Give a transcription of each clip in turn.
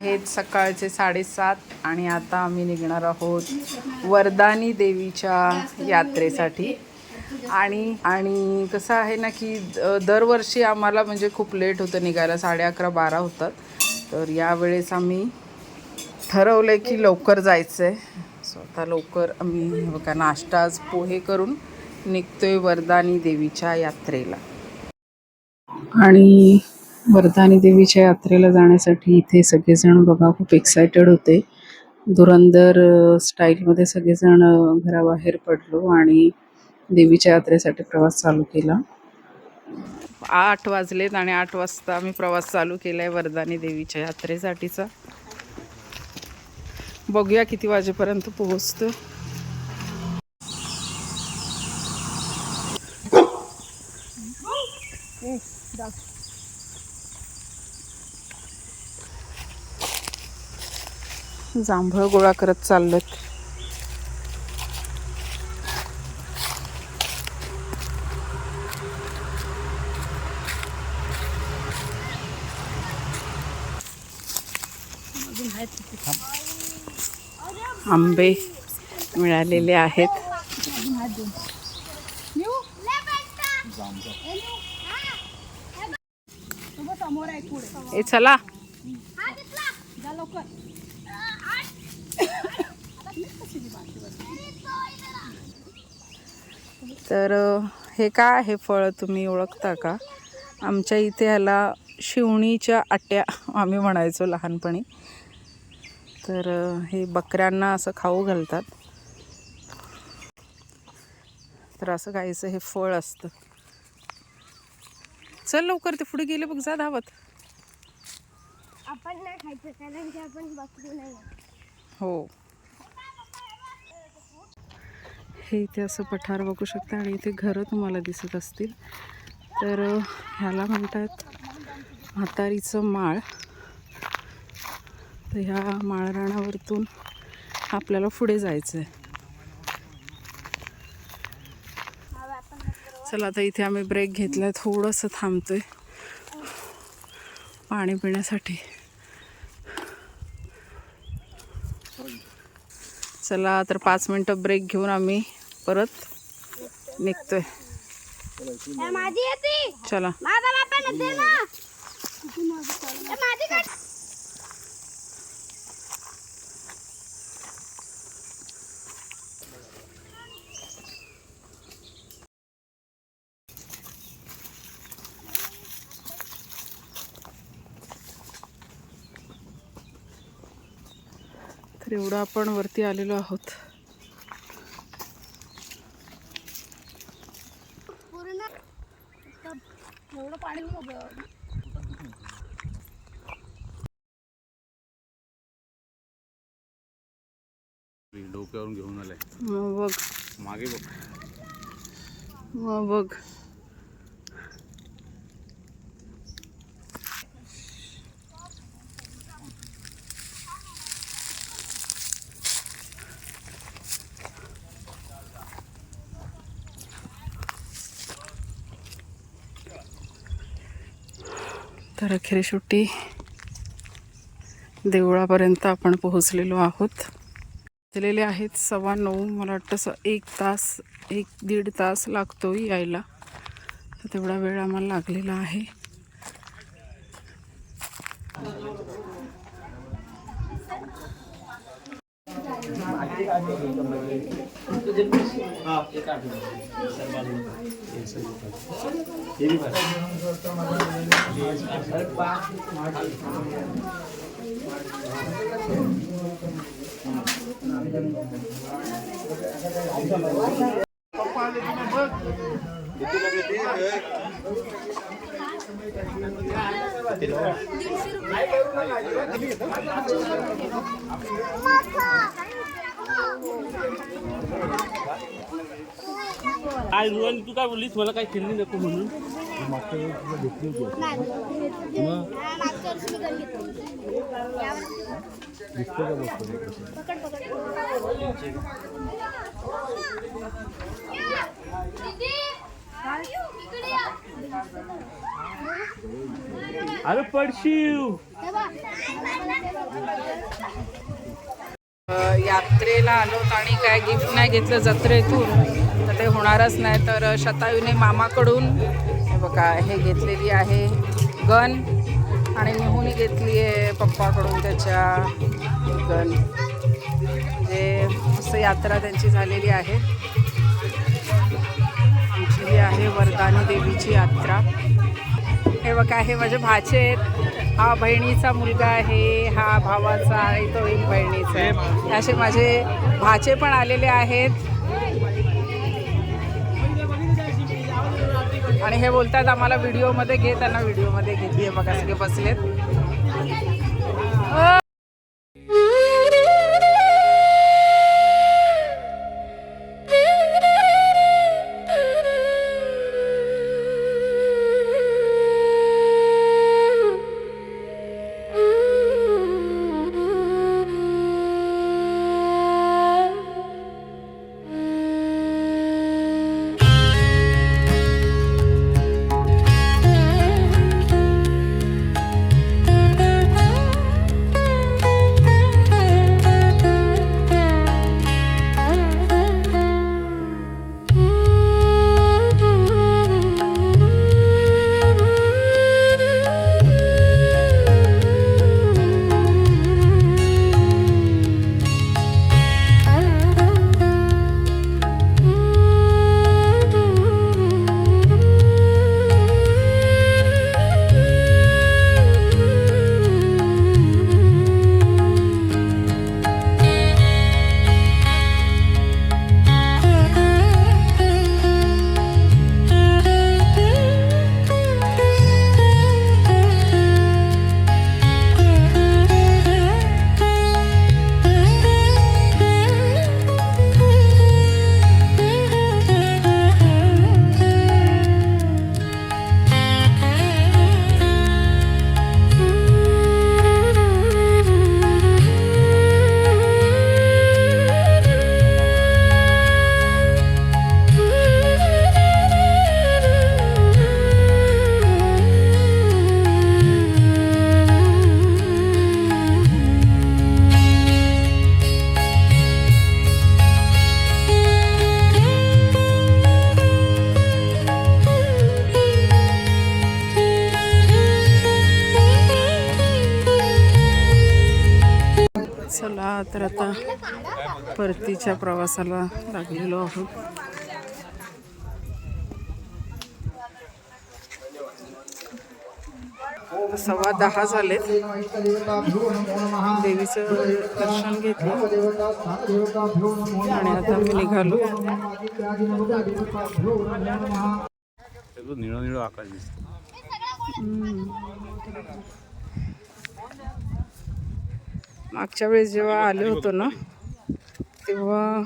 हेच सकाळचे 7:30 आणि आता आम्ही निघणार आहोत वर्धानी देवीच्या यात्रेसाठी। आणि कसं आहे ना की दरवर्षी आम्हाला म्हणजे खूप लेट होतं निघायला, 11:30-12 होतात। तर यावेळेस आम्ही ठरवलं की लवकर जायचं आहे। स्वतः लवकर आम्ही बघा नाश्ता आज पोहे करून निघतोय वर्धानी देवीच्या यात्रेला। आणि वर्धानी देवीच्या यात्रेला जाण्यासाठी इथे सगळेजण बघा खूप एक्सायटेड होते। धुरंधर स्टाईलमध्ये सगळेजण घराबाहेर पडलो आणि देवीच्या यात्रेसाठी प्रवास चालू केला। 8 वाजलेत आणि 8 वाजता आम्ही प्रवास चालू केलाय वर्धानी देवीच्या यात्रेसाठीचा। बघूया किती वाजेपर्यंत पोहोचतो। जांभळ गोळा करत चाललेत। आंबे मिळालेले आहेत। ए चला तर हे काय आहे फळ तुम्ही ओळखता का? आमच्या इथे ह्याला शिवणीच्या आट्या आम्ही म्हणायचो लहानपणी। तर हे बकऱ्यांना असं खाऊ घालतात। तर असं काहीचं हे फळ असतं। चल लवकर, ते पुढे गेले बघ, जा धावत। आपण नाही खायचं कारण की आपण बकरी नाही। हो, हे इथे असं पठार बघू शकता आणि इथे घरं तुम्हाला दिसत असतील। तर ह्याला म्हणतात म्हातारीचं माळ। तर ह्या माळरानावरतून आपल्याला पुढे जायचं आहे। चला आता इथे आम्ही ब्रेक घेतलाय, थोडंसं थांबतोय पाणी पिण्यासाठी। चला तर 5 मिनिटं ब्रेक घेऊन आम्ही परत निघतोय। चला तर एवढं आपण वरती आलेलो आहोत। एवढं पाणी डोक्यावरून घेऊन आलाय। मग बघ मागे बघ, मग बघ तर अखेर शेवटी देवळापर्यंत आपण पोहोचलेलो आहोत। वाजलेले आहेत 9:15। मला वाटतं 1 तास 1-1.5 तास लागतो यायला। तर तेवढा वेळ आम्हाला लागलेला आहे। आज रोहन तू काय बोललीस, मला काय खेळली नको म्हणून? अरे पडशीव। यात्रेला आलोत आणि काय गिफ्ट नाही घेतलं जत्रेतून तर ते होणारच नाही. तर शतायूने मामाकडून हे बघा हे घेतलेली आहे गन आणि निहूनी घेतली आहे पप्पाकडून त्याच्या गन. म्हणजे मस्त यात्रा त्यांची झालेली आहे. आमची ही आहे वर्धानी देवीची यात्रा. हे बघा हे माझे भाचे आहेत. हा बहिणीचा मुलगा आहे, हा भावाचा आणि तो एक बहिणीचा आहे. असे माझे भाचे पण आलेले आहेत. आणि हे बोलतात आम्हाला व्हिडिओमध्ये घे, त्यांना व्हिडिओमध्ये घेतली. बघा सगळे बसलेत. चला तर आता परतीच्या प्रवासाला लागलेलो आहोत. सव्वा 10 झालेत. देवीचं दर्शन घेतलं आणि आता मी निघालो. निळं निळं आकाश दिसतं. मागच्या वेळेस जेव्हा आले होतो ना तेव्हा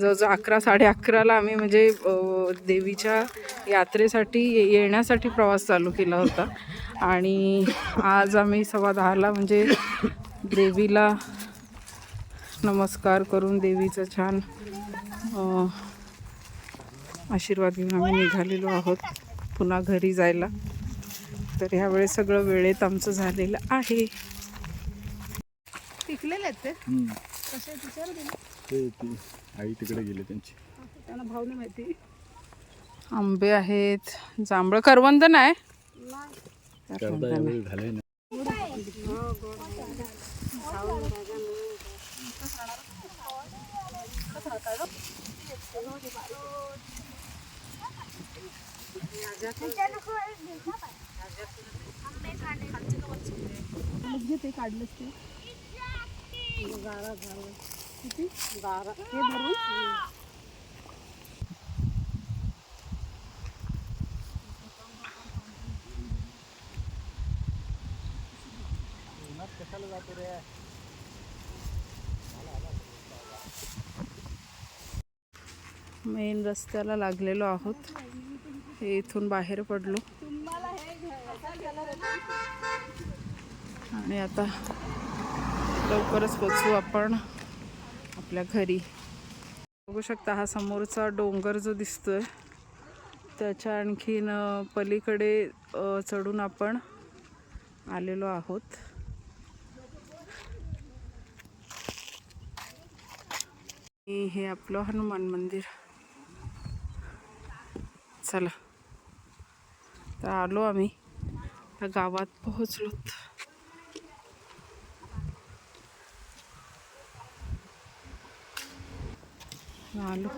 जवळजवळ 11-11:30ला आम्ही म्हणजे देवीच्या यात्रेसाठी येण्यासाठी प्रवास चालू केला होता. आणि आज आम्ही 10:15ला म्हणजे देवीला नमस्कार करून देवीचं छान आशीर्वाद घेऊन आम्ही निघालेलो आहोत पुन्हा घरी जायला. तर ह्यावेळेस सगळं वेळेत आमचं झालेलं आहे. पिकलेले आहेत ते कसे विचारू दिले ते आई तिकडे गेले त्यांची, त्यांना भाव नाही माहिती. आंबे आहेत, जांभळं करवंद नाही झालंय ना. ते काढलं ते किती 12 हे धरून मेन रस्त्याला लागलेलो आहोत. हे इथून बाहेर पडलो आणि आता लवकरच पोचू आपण आपल्या घरी. बघू शकता हा समोरचा डोंगर जो दिसतोय त्याच्या आणखीन पलीकडे चढून आपण आलेलो आहोत. हे आपलं हनुमान मंदिर. चला तर आलो आम्ही त्या गावात पोहोचलोत. आलो